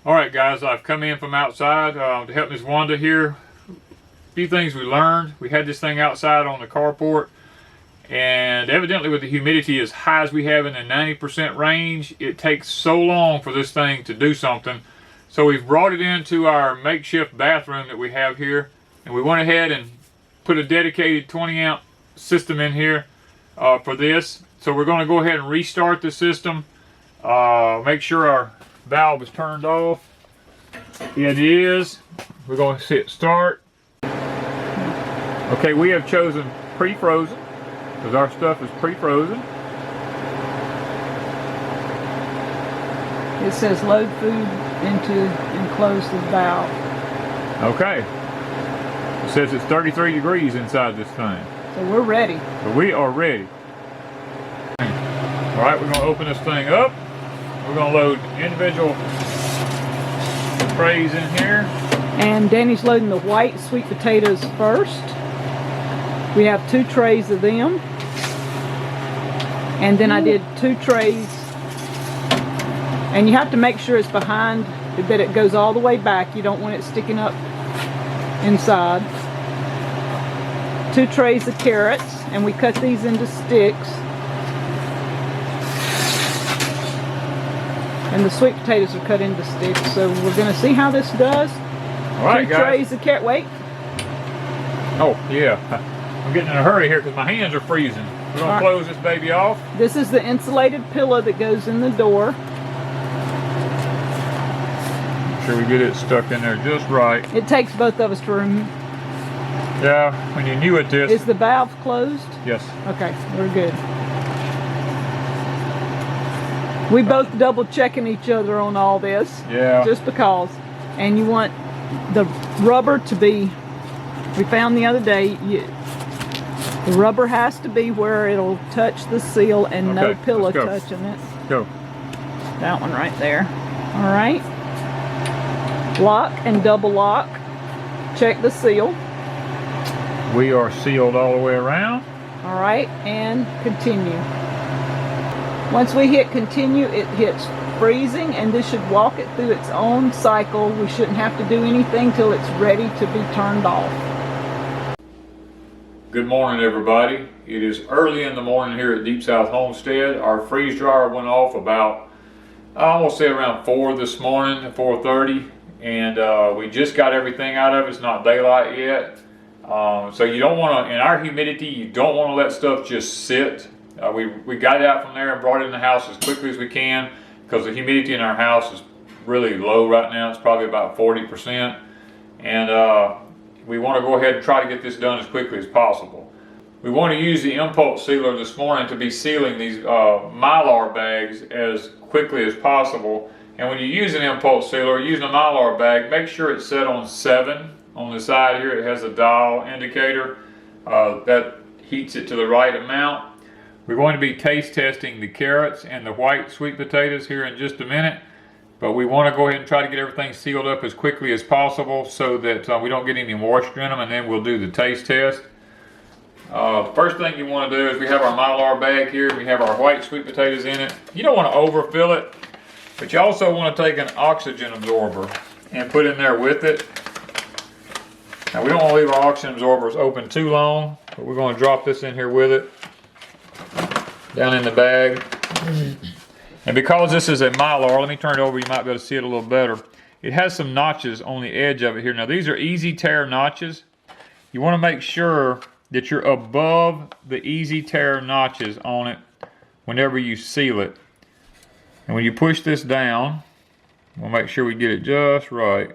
Alright guys, I've come in from outside to help Miss Wanda here. A few things we learned. We had this thing outside on the carport, and evidently with the humidity as high as we have in the 90% range, it takes so long for this thing to do something. So we've brought it into our makeshift bathroom that we have here, and we went ahead and put a dedicated 20 amp system in here for this. So we're going to go ahead and restart the system, make sure our valve is turned off. It is. We're going to hit start. Okay, we have chosen pre-frozen because our stuff is pre-frozen. It says load food into and close the valve. Okay. It says it's 33 degrees inside this thing. So we're ready. So we are ready. Alright, we're going to open this thing up. We're going to load individual trays in here. And Danny's loading the white sweet potatoes first. We have 2 trays of them. And then I did 2 trays. And you have to make sure it's behind, that it goes all the way back. You don't want it sticking up inside. 2 trays of carrots, and we cut these into sticks. And the sweet potatoes are cut into sticks, so we're going to see how this does. All right, 2 trays of carrot. Wait. Oh, yeah. I'm getting in a hurry here because my hands are freezing. We're going to close this baby off. This is the insulated pillow that goes in the door. Make sure we get it stuck in there just right. It takes both of us to remove. Yeah, when you're new at this. Is the valve closed? Yes. Okay, we're good. We both double checking each other on all this. Yeah. Just because. And you want the rubber to be, we found the other day, the rubber has to be where it'll touch the seal and no pillow touching it. Go. That one right there. Alright. Lock and double lock. Check the seal. We are sealed all the way around. Alright, and continue. Once we hit continue, it hits freezing, and this should walk it through its own cycle. We shouldn't have to do anything till it's ready to be turned off. Good morning, everybody. It is early in the morning here at Deep South Homestead. Our freeze dryer went off about, I will say around 4 this morning, at 4:30, and we just got everything out of it. It's not daylight yet. So you don't want to, in our humidity, you don't want to let stuff just sit. We got it out from there and brought it in the house as quickly as we can because the humidity in our house is really low right now. It's probably about 40%. And we want to go ahead and try to get this done as quickly as possible. We want to use the impulse sealer this morning to be sealing these Mylar bags as quickly as possible. And when you use an impulse sealer, using a Mylar bag, make sure it's set on 7. On the side here, it has a dial indicator that heats it to the right amount. We're going to be taste testing the carrots and the white sweet potatoes here in just a minute, but we want to go ahead and try to get everything sealed up as quickly as possible so that we don't get any moisture in them, and then we'll do the taste test. First thing you want to do is we have our Mylar bag here. We have our white sweet potatoes in it. You don't want to overfill it, but you also want to take an oxygen absorber and put in there with it. Now we don't want to leave our oxygen absorbers open too long, but we're going to drop this in here with it, down in the bag. And because this is a Mylar, let me turn it over, you might be able to see it a little better. It has some notches on the edge of it here. Now these are easy tear notches. You want to make sure that you're above the easy tear notches on it whenever you seal it. And when you push this down, we'll make sure we get it just right.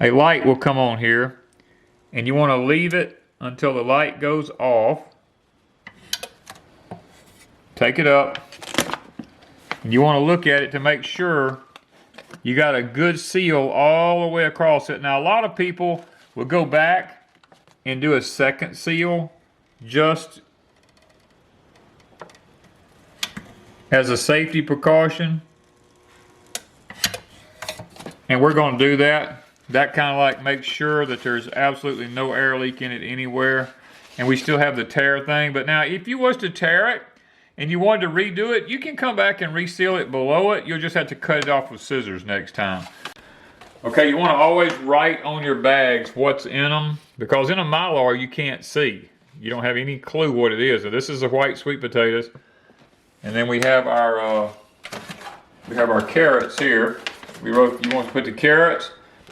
A light will come on here, and you want to leave it until the light goes off. Take it up, and you want to look at it to make sure you got a good seal all the way across it. Now a lot of people will go back and do a second seal just as a safety precaution, and we're going to do that. That kind of like makes sure that there's absolutely no air leak in it anywhere, and we still have the tear thing. But now if you was to tear it and you wanted to redo it, you can come back and reseal it below it. You'll just have to cut it off with scissors next time. Okay, you want to always write on your bags what's in them, because in a Mylar you can't see. You don't have any clue what it is. So this is the white sweet potatoes, and then we have our carrots here. You want to put the carrots,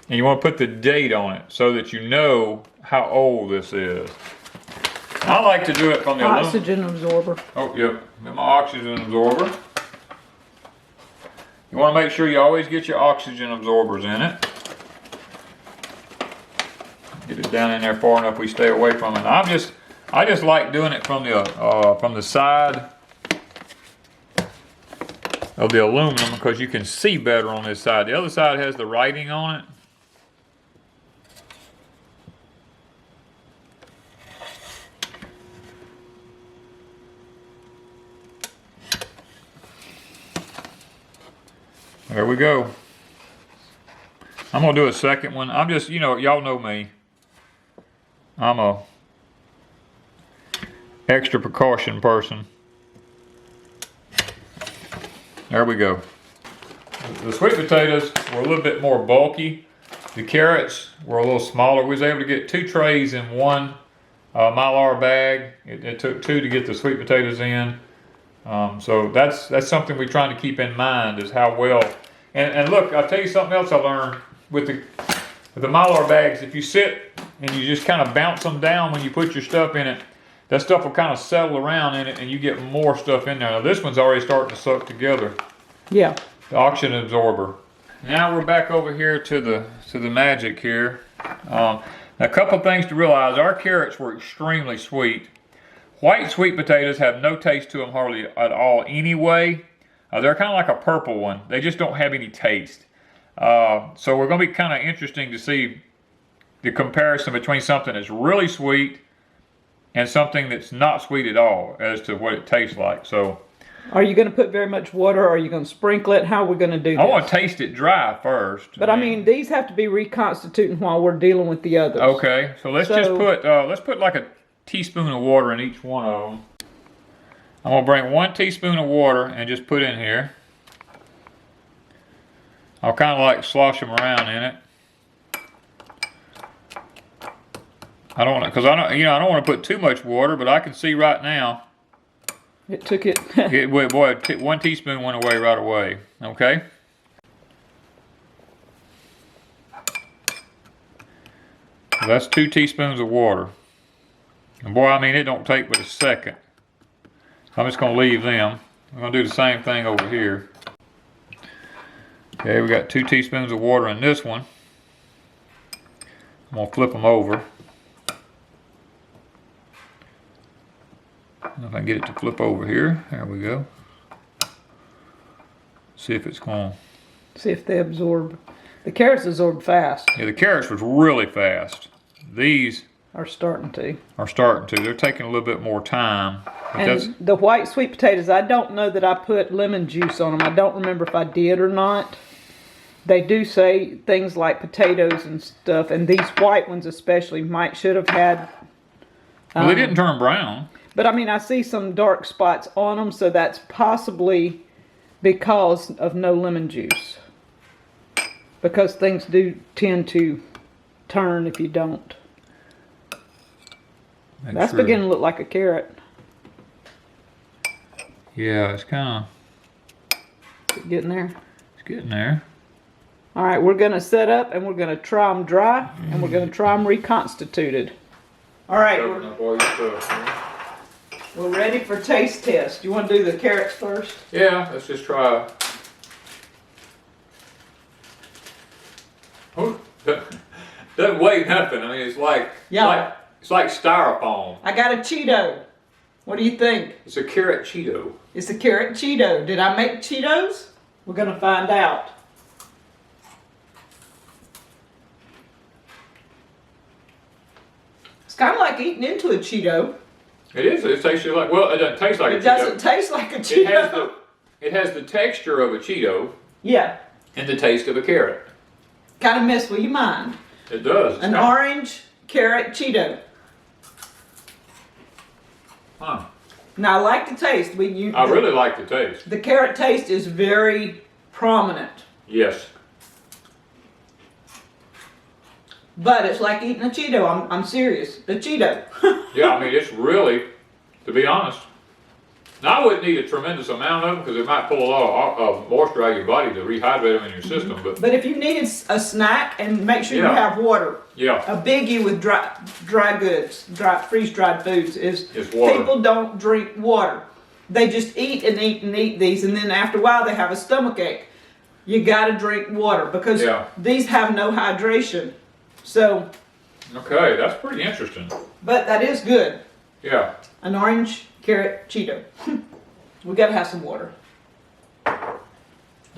and you want to put the date on it so that you know how old this is. I like to do it from the oxygen absorber. Oh, yep, my oxygen absorber. You want to make sure you always get your oxygen absorbers in it. Get it down in there far enough we stay away from it. I just like doing it from the side of the aluminum because you can see better on this side. The other side has the writing on it. There we go. I'm gonna do a second one. I'm just, y'all know me. I'm a extra precaution person. There we go. The sweet potatoes were a little bit more bulky. The carrots were a little smaller. We was able to get 2 trays in one Mylar bag. It took 2 to get the sweet potatoes in. So that's something we're trying to keep in mind is how well. And look, I'll tell you something else I learned with the Mylar bags. If you sit and you just kind of bounce them down when you put your stuff in it, that stuff will kind of settle around in it and you get more stuff in there. Now this one's already starting to suck together. Yeah. The oxygen absorber. Now we're back over here to the magic here. Now a couple things to realize. Our carrots were extremely sweet. White sweet potatoes have no taste to them hardly at all anyway. They're kind of like a purple one. They just don't have any taste. So we're going to be kind of interesting to see the comparison between something that's really sweet and something that's not sweet at all as to what it tastes like. So, are you going to put very much water? Or are you going to sprinkle it? How are we going to do this? I want to taste it dry first. But I mean, these have to be reconstituting while we're dealing with the others. Okay, so let's put like a teaspoon of water in each one of them. I'm going to bring 1 teaspoon of water and just put in here. I'll kind of like slosh them around in it. I don't want to, because I don't want to put too much water, but I can see right now. It took it. 1 teaspoon went away right away. Okay. So that's 2 teaspoons of water. And boy, I mean, it don't take but a second. I'm just going to leave them. I'm going to do the same thing over here. Okay, we got 2 teaspoons of water in this one. I'm going to flip them over. If I can get it to flip over here. There we go. See if it's going to... See if they absorb. The carrots absorb fast. Yeah, the carrots was really fast. These... are starting to. They're taking a little bit more time. And the white sweet potatoes, I don't know that I put lemon juice on them. I don't remember if I did or not. They do say things like potatoes and stuff, and these white ones especially should have had... well, they didn't turn brown. But I mean, I see some dark spots on them, so that's possibly because of no lemon juice. Because things do tend to turn if you don't. That's beginning to look like a carrot. Yeah, it's kind of... getting there? It's getting there. All right, we're going to set up and we're going to try them dry and we're going to try them reconstituted. All right, we're ready for taste test. You want to do the carrots first? Yeah, let's just try. Oh, doesn't weigh nothing. I mean, it's like... yeah. It's like styrofoam. I got a Cheeto. What do you think? It's a carrot Cheeto. It's a carrot Cheeto. Did I make Cheetos? We're going to find out. It's kind of like eating into a Cheeto. It is. It tastes like, well, it doesn't taste like a Cheeto. It doesn't taste like a Cheeto. It has the texture of a Cheeto. Yeah. And the taste of a carrot. Kind of mess with your mind. It does. An orange carrot Cheeto. Huh. Now I like the taste. I really like the taste. The carrot taste is very prominent. Yes. But it's like eating a Cheeto. I'm serious. The Cheeto. Yeah, I mean, it's really, to be honest. Now, I wouldn't need a tremendous amount of them because it might pull a lot of moisture out of your body to rehydrate them in your system. But if you needed a snack, and make sure you have water. Yeah. A biggie with dry goods, freeze-dried foods is water. People don't drink water. They just eat and eat and eat these, and then after a while they have a stomach ache. You got to drink water because these have no hydration. So. Okay, that's pretty interesting. But that is good. Yeah. An orange carrot Cheeto. We got to have some water. Now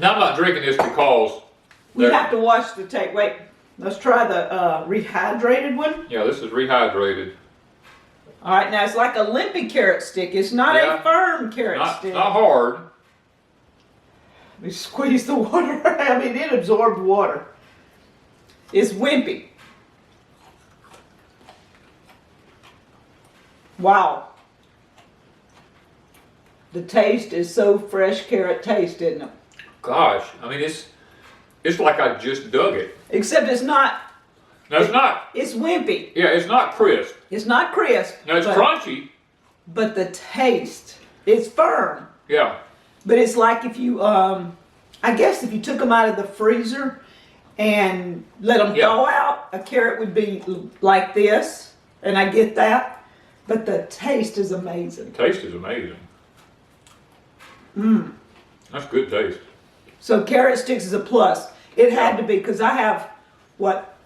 I'm not drinking this because we have to wash the tape. Wait, let's try the rehydrated one. Yeah, this is rehydrated. All right, now it's like a limpy carrot stick. It's not a firm carrot stick. Not hard. Let me squeeze the water. I mean, it absorbed water. It's wimpy. Wow. The taste is so fresh carrot taste, isn't it? Gosh, I mean, it's like I just dug it. Except it's not. No, it's not. It's wimpy. Yeah, it's not crisp. It's not crisp. No, it's crunchy. But the taste is firm. Yeah. But it's like if you, I guess if you took them out of the freezer and let them thaw out, a carrot would be like this. And I get that. But the taste is amazing. The taste is amazing. That's good taste. So carrot sticks is a plus. It had to be because I have,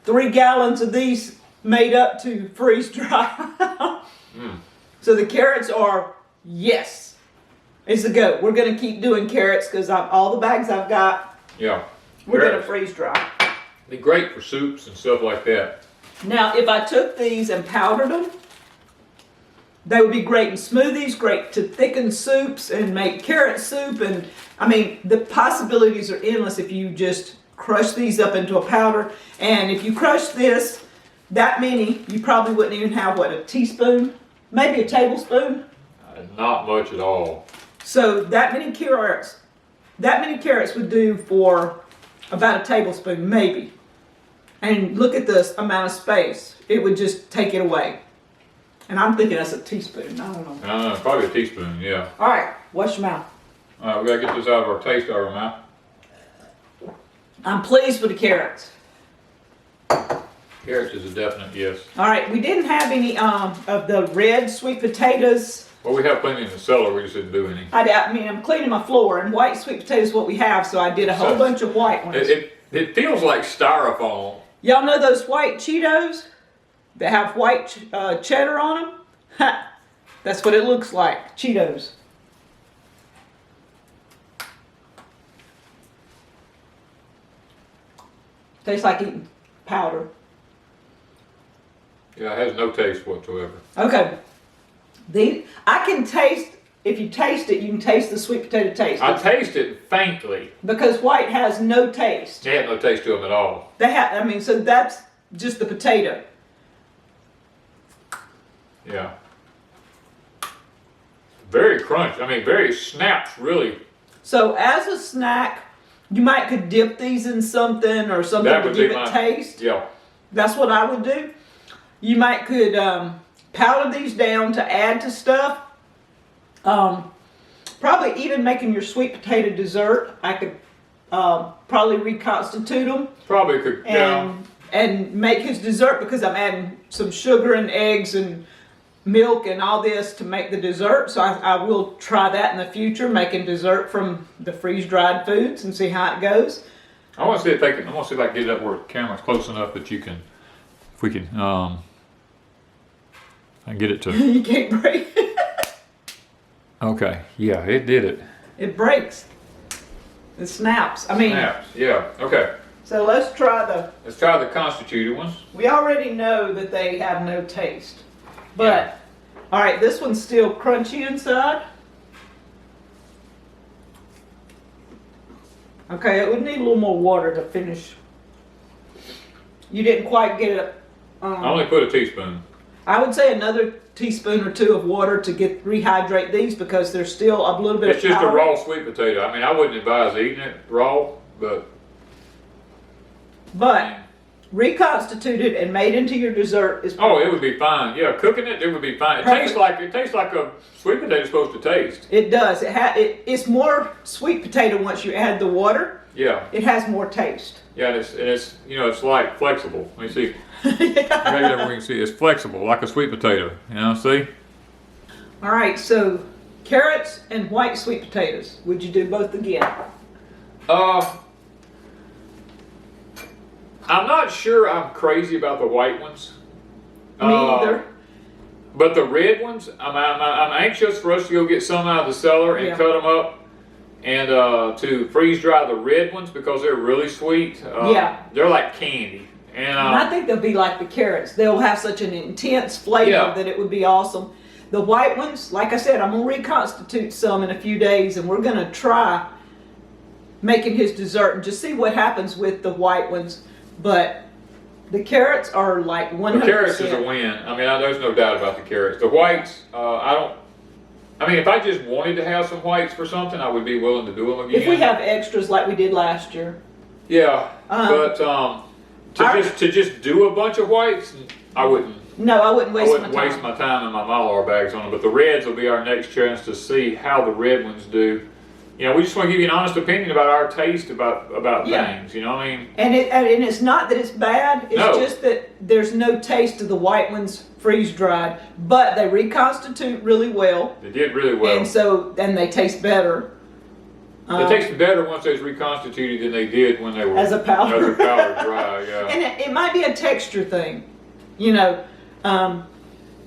3 gallons of these made up to freeze dry. So the carrots are, yes, it's a go. We're going to keep doing carrots because all the bags I've got, we're going to freeze dry. Be great for soups and stuff like that. Now, if I took these and powdered them, they would be great in smoothies, great to thicken soups and make carrot soup. And I mean, the possibilities are endless if you just crush these up into a powder. And if you crush this, that many, you probably wouldn't even have, a teaspoon? Maybe a tablespoon? Not much at all. So that many carrots would do for about a tablespoon, maybe. And look at this amount of space. It would just take it away. And I'm thinking that's a teaspoon. I don't know. Probably a teaspoon, yeah. All right, wash your mouth. All right, we got to get this out of our taste out of our mouth. I'm pleased with the carrots. Carrots is a definite yes. All right, we didn't have any of the red sweet potatoes. Well, we have plenty in the cellar. We just didn't do any. I mean, I'm cleaning my floor, and white sweet potatoes is what we have, so I did a whole bunch of white ones. It feels like styrofoam. Y'all know those white Cheetos that have white cheddar on them? Ha! That's what it looks like, Cheetos. Tastes like eating powder. Yeah, it has no taste whatsoever. Okay. I can taste, if you taste it, you can taste the sweet potato taste. I taste it faintly. Because white has no taste. They have no taste to them at all. So that's just the potato. Yeah. Very crunchy. I mean, very snaps, really. So as a snack, you could dip these in something or something to give it taste. Yeah. That's what I would do. You could powder these down to add to stuff. Probably even making your sweet potato dessert. I could probably reconstitute them. Probably could. And make his dessert because I'm adding some sugar and eggs and milk and all this to make the dessert. So I will try that in the future, making dessert from the freeze-dried foods and see how it goes. I want to see if I can get it up where the camera's close enough that you can, if we can, I can get it to. You can't break it. Okay, yeah, it did it. It breaks. It snaps. Snaps, yeah, okay. So let's try the constituted ones. We already know that they have no taste. But, all right, this one's still crunchy inside. Okay, it would need a little more water to finish. You didn't quite get it. I only put a teaspoon. I would say another teaspoon or two of water to rehydrate these because there's still a little bit It's of just a powder. raw sweet potato. I mean, I wouldn't advise eating it raw, but reconstituted and made into your dessert is oh, it would be fine. Yeah, cooking it would be fine. It tastes like a sweet potato is supposed to taste. It does. It's more sweet potato once you add the water. Yeah. It has more taste. Yeah, and it's you know, it's like flexible. Let me see. Maybe that we can see it's flexible like a sweet potato. You know, see? All right, so carrots and white sweet potatoes. Would you do both again? I'm not sure I'm crazy about the white ones. Me either. But the red ones, I'm anxious for us to go get some out of the cellar and cut them up and to freeze dry the red ones because they're really sweet. They're like candy. And I think they'll be like the carrots. They'll have such an intense flavor that it would be awesome. The white ones, like I said, I'm going to reconstitute some in a few days, and we're going to try making his dessert and just see what happens with the white ones. But the carrots are like 100%. The carrots is a win. I mean, there's no doubt about the carrots. The whites, I mean, if I just wanted to have some whites for something, I would be willing to do them again. If we have extras like we did last year. Yeah, but to just do a bunch of whites, I wouldn't. No, I wouldn't waste my time and my Mylar bags on them. But the reds will be our next chance to see how the red ones do. You know, we just want to give you an honest opinion about our taste about things. You know what I mean? And it's not that it's bad. It's just that there's no taste of the white ones freeze dried, but they reconstitute really well. They did really well, and they taste better. They tasted better once they was reconstituted than they did when they were as a powder dry. Yeah, and it might be a texture thing, you know.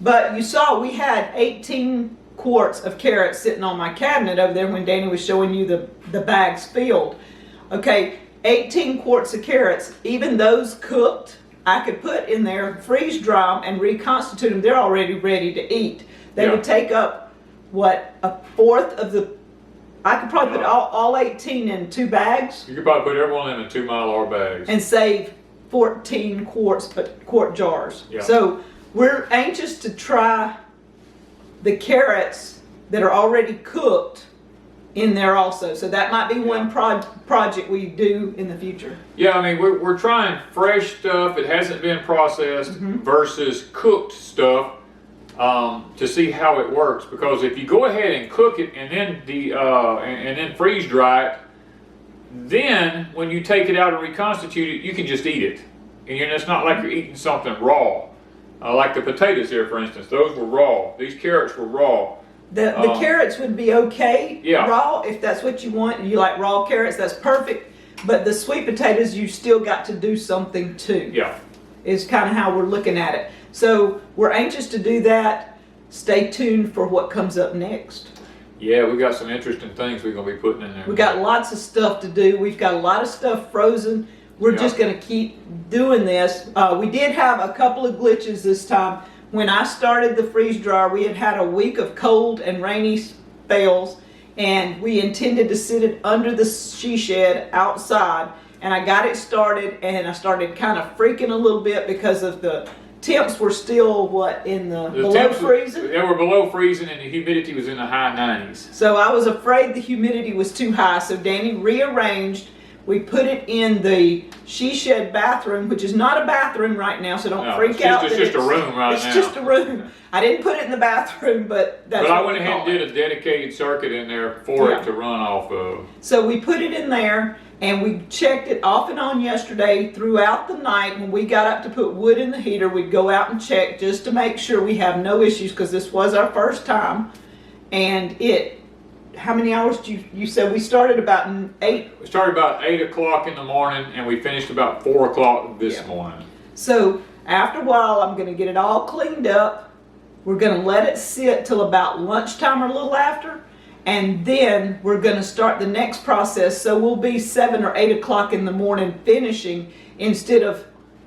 But you saw we had 18 quarts of carrots sitting on my cabinet over there when Danny was showing you the bags filled. Okay, 18 quarts of carrots, even those cooked, I could put in there, freeze dry them, and reconstitute them. They're already ready to eat. They would take up, what, a fourth of the, I could probably put all 18 in 2 bags. You could probably put every one of them in 2 Mylar bags. And save 14 quart jars. Yeah. So we're anxious to try the carrots that are already cooked in there also. So that might be one project we do in the future. Yeah, I mean, we're trying fresh stuff. It hasn't been processed versus cooked stuff to see how it works. Because if you go ahead and cook it and then and then freeze dry it, then when you take it out and reconstitute it, you can just eat it. And it's not like you're eating something raw. Like the potatoes here, for instance, those were raw. These carrots were raw. The carrots would be okay raw if that's what you want. You like raw carrots, that's perfect. But the sweet potatoes, you still got to do something too. Yeah. Is kind of how we're looking at it. So we're anxious to do that. Stay tuned for what comes up next. Yeah, we got some interesting things we're going to be putting in there. We got lots of stuff to do. We've got a lot of stuff frozen. We're just going to keep doing this. We did have a couple of glitches this time. When I started the freeze dryer, we had a week of cold and rainy spells, and we intended to sit it under the she shed outside. And I got it started, and I started kind of freaking a little bit because of the temps were still, below freezing? They were below freezing, and the humidity was in the high 90s. So I was afraid the humidity was too high, so Danny rearranged. We put it in the she shed bathroom, which is not a bathroom right now, so don't freak out. It's just a room right now. It's just a room. I didn't put it in the bathroom, but that's what I went ahead and did a dedicated circuit in there for it to run off of. So we put it in there, and we checked it off and on yesterday throughout the night. When we got up to put wood in the heater, we'd go out and check just to make sure we have no issues, because this was our first time. And how many hours did you said we started about 8? We started about 8 o'clock in the morning, and we finished about 4 o'clock this morning. So after a while, I'm going to get it all cleaned up. We're going to let it sit till about lunchtime or a little after, and then we're going to start the next process. So we'll be 7 or 8 o'clock in the morning finishing instead of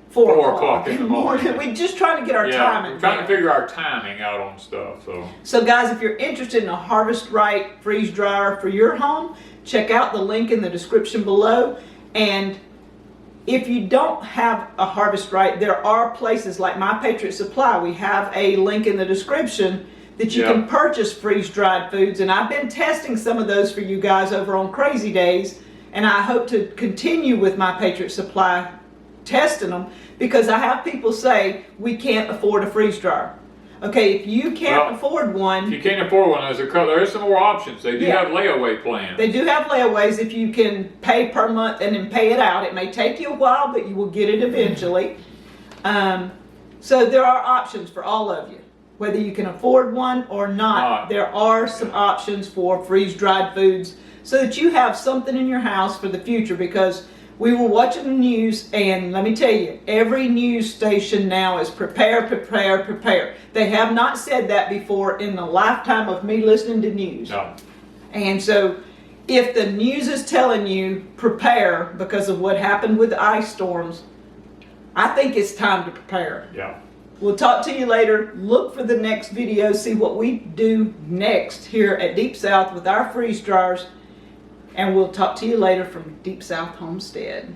4 o'clock in the morning. We're just trying to get our timing. We're trying to figure our timing out on stuff. So guys, if you're interested in a Harvest Right freeze dryer for your home, check out the link in the description below. And if you don't have a harvest right, there are places like My Patriot Supply. We have a link in the description that you can purchase freeze-dried foods, and I've been testing some of those for you guys over on Crazy Days, and I hope to continue with My Patriot Supply testing them, because I have people say we can't afford a freeze dryer. Okay, if you can't afford one, if you can't afford one, there is some more options. They do have layaway plans. They do have layaways if you can pay per month and then pay it out. It may take you a while, but you will get it eventually. So there are options for all of you. Whether you can afford one or not, there are some options for freeze-dried foods so that you have something in your house for the future, because we were watching the news, and let me tell you, every news station now is prepare, prepare, prepare. They have not said that before in the lifetime of me listening to news. No. And so if the news is telling you prepare because of what happened with the ice storms, I think it's time to prepare. Yeah. We'll talk to you later. Look for the next video, see what we do next here at Deep South with our freeze dryers. And we'll talk to you later from Deep South Homestead.